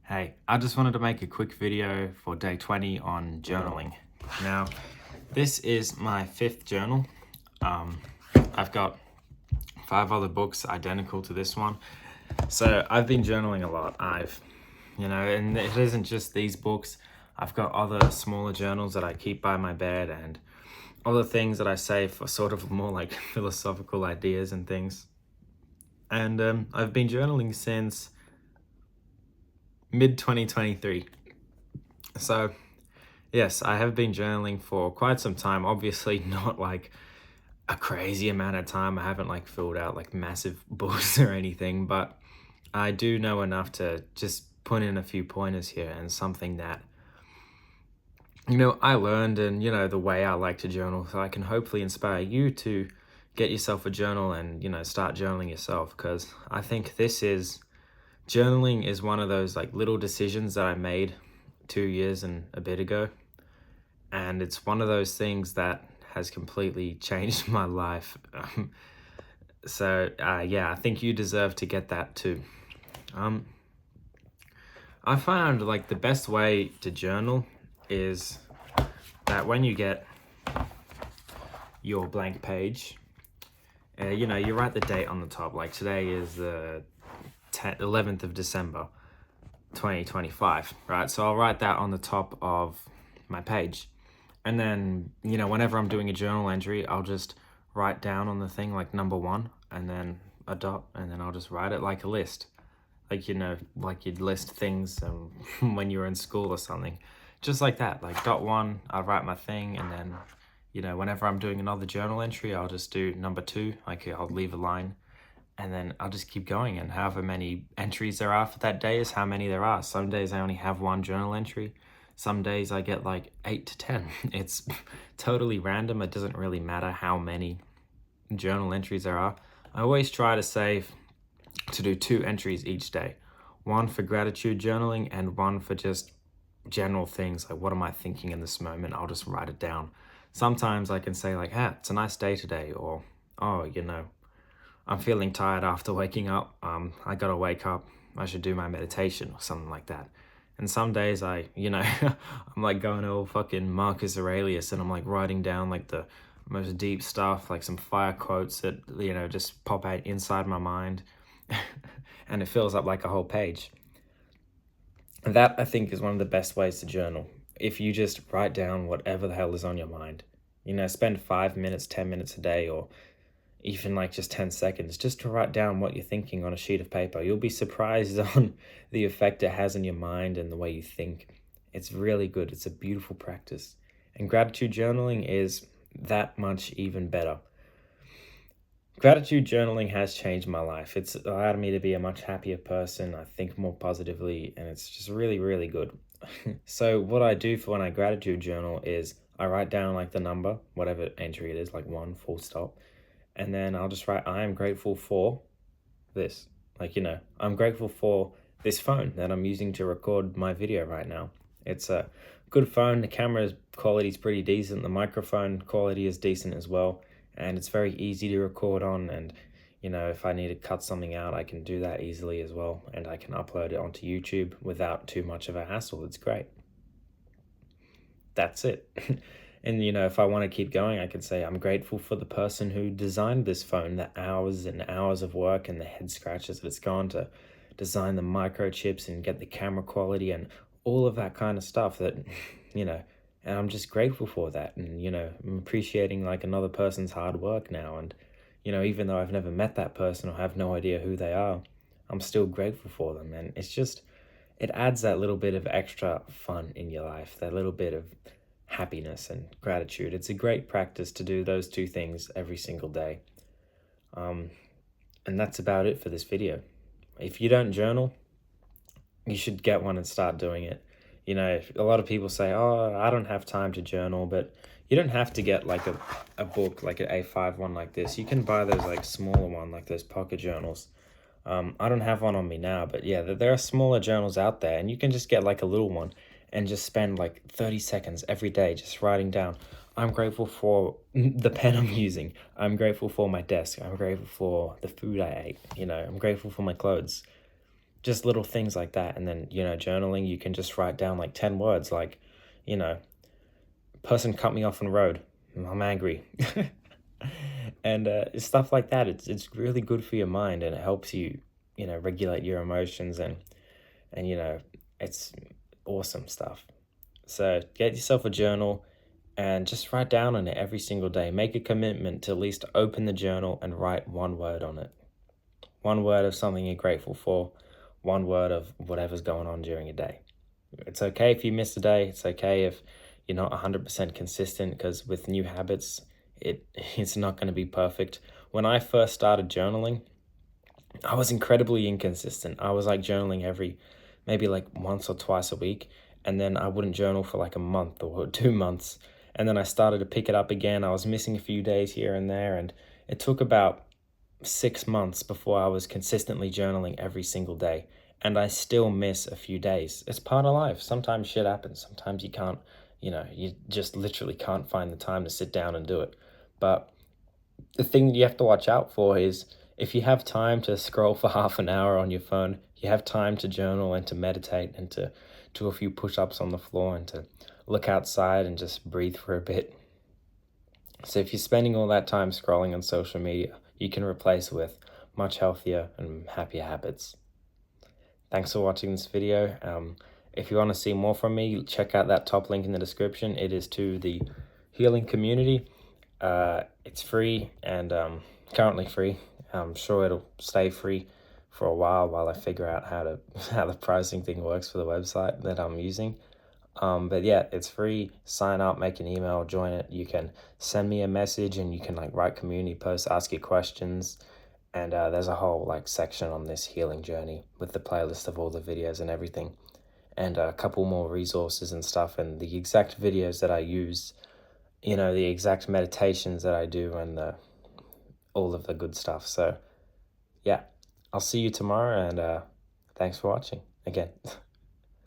Hey, I just wanted to make a quick video for day 20 on journaling. Now, this is my fifth journal. I've got 5 other books identical to this one. So I've been journaling a lot. And it isn't just these books. I've got other smaller journals that I keep by my bed and other things that I save for sort of more like philosophical ideas and things. And I've been journaling since mid 2023. So yes, I have been journaling for quite some time. Obviously, not like a crazy amount of time. I haven't like filled out like massive books or anything, but I do know enough to just put in a few pointers here and something that I learned and the way I like to journal, so I can hopefully inspire you to get yourself a journal and start journaling yourself, because I think journaling is one of those like little decisions that I made 2 years and a bit ago. And it's one of those things that has completely changed my life. Yeah, I think you deserve to get that too. I found like the best way to journal is that when you get your blank page, you write the date on the top. Like today is the 11th of December, 2025, right? So I'll write that on the top of my page. And then, whenever I'm doing a journal entry, I'll just write down on the thing like number 1 and then a dot, and then I'll just write it like a list. Like, like you'd list things when you were in school or something. Just like that, like dot 1, I'll write my thing, and then, whenever I'm doing another journal entry, I'll just do number 2, like I'll leave a line, and then I'll just keep going. And however many entries there are for that day is how many there are. Some days I only have 1 journal entry. Some days I get like 8 to 10. It's totally random. It doesn't really matter how many journal entries there are. I always try to do 2 entries each day. 1 for gratitude journaling and 1 for just general things like, what am I thinking in this moment? I'll just write it down. Sometimes I can say like, it's a nice day today, or, oh, I'm feeling tired after waking up. I gotta wake up. I should do my meditation or something like that. And some days I'm like going all fucking Marcus Aurelius, and I'm like writing down like the most deep stuff, like some fire quotes that, just pop out inside my mind. And it fills up like a whole page. And that, I think, is one of the best ways to journal. If you just write down whatever the hell is on your mind, spend 5 minutes, 10 minutes a day, or even like just 10 seconds, just to write down what you're thinking on a sheet of paper. You'll be surprised on the effect it has on your mind and the way you think. It's really good. It's a beautiful practice. And gratitude journaling is that much even better. Gratitude journaling has changed my life. It's allowed me to be a much happier person. I think more positively, and it's just really, really good. So what I do for when I gratitude journal is I write down like the number, whatever entry it is, like 1 full stop. And then I'll just write, I am grateful for this. Like, I'm grateful for this phone that I'm using to record my video right now. It's a good phone. The camera quality is pretty decent. The microphone quality is decent as well. And it's very easy to record on. And, if I need to cut something out, I can do that easily as well. And I can upload it onto YouTube without too much of a hassle. It's great. That's it. And, if I want to keep going, I can say I'm grateful for the person who designed this phone, the hours and hours of work and the head scratches that it's gone to design the microchips and get the camera quality and all of that kind of stuff that, and I'm just grateful for that. And, I'm appreciating like another person's hard work now. And, even though I've never met that person or have no idea who they are, I'm still grateful for them. And it adds that little bit of extra fun in your life, that little bit of happiness and gratitude. It's a great practice to do those 2 things every single day. And that's about it for this video. If you don't journal, you should get one and start doing it. A lot of people say, oh, I don't have time to journal, but you don't have to get like a book, like an A5 one like this. You can buy those like smaller one, like those pocket journals. I don't have one on me now, but yeah, there are smaller journals out there, and you can just get like a little one and just spend like 30 seconds every day just writing down, I'm grateful for the pen I'm using. I'm grateful for my desk. I'm grateful for the food I ate. I'm grateful for my clothes. just little things like that. And then, journaling, you can just write down like 10 words, like, you know, person cut me off on the road, I'm angry. And stuff like that. It's really good for your mind, and it helps you, regulate your emotions, and it's awesome stuff. So get yourself a journal and just write down on it every single day. Make a commitment to at least open the journal and write one word on it. One word of something you're grateful for, one word of whatever's going on during a day. It's okay if you miss a day. It's okay if you're not 100% consistent, because with new habits, it's not going to be perfect. When I first started journaling, I was incredibly inconsistent. I was like journaling maybe like once or twice a week, and then I wouldn't journal for like a month or 2 months. And then I started to pick it up again. I was missing a few days here and there, and it took about 6 months before I was consistently journaling every single day. And I still miss a few days. It's part of life. Sometimes shit happens. Sometimes you can't, you just literally can't find the time to sit down and do it. But the thing that you have to watch out for is, if you have time to scroll for half an hour on your phone, you have time to journal and to meditate and to do a few push-ups on the floor and to look outside and just breathe for a bit. So if you're spending all that time scrolling on social media, you can replace with much healthier and happier habits. Thanks for watching this video. If you want to see more from me, check out that top link in the description. It is to the healing community. It's free and currently free. I'm sure it'll stay free for a while I figure out how the pricing thing works for the website that I'm using. But yeah, it's free. Sign up, make an email, join it. You can send me a message, and you can like write community posts, ask your questions. And there's a whole like section on this healing journey with the playlist of all the videos and everything, and a couple more resources and stuff, and the exact videos that I use, the exact meditations that I do, and all of the good stuff. So yeah, I'll see you tomorrow, and thanks for watching again.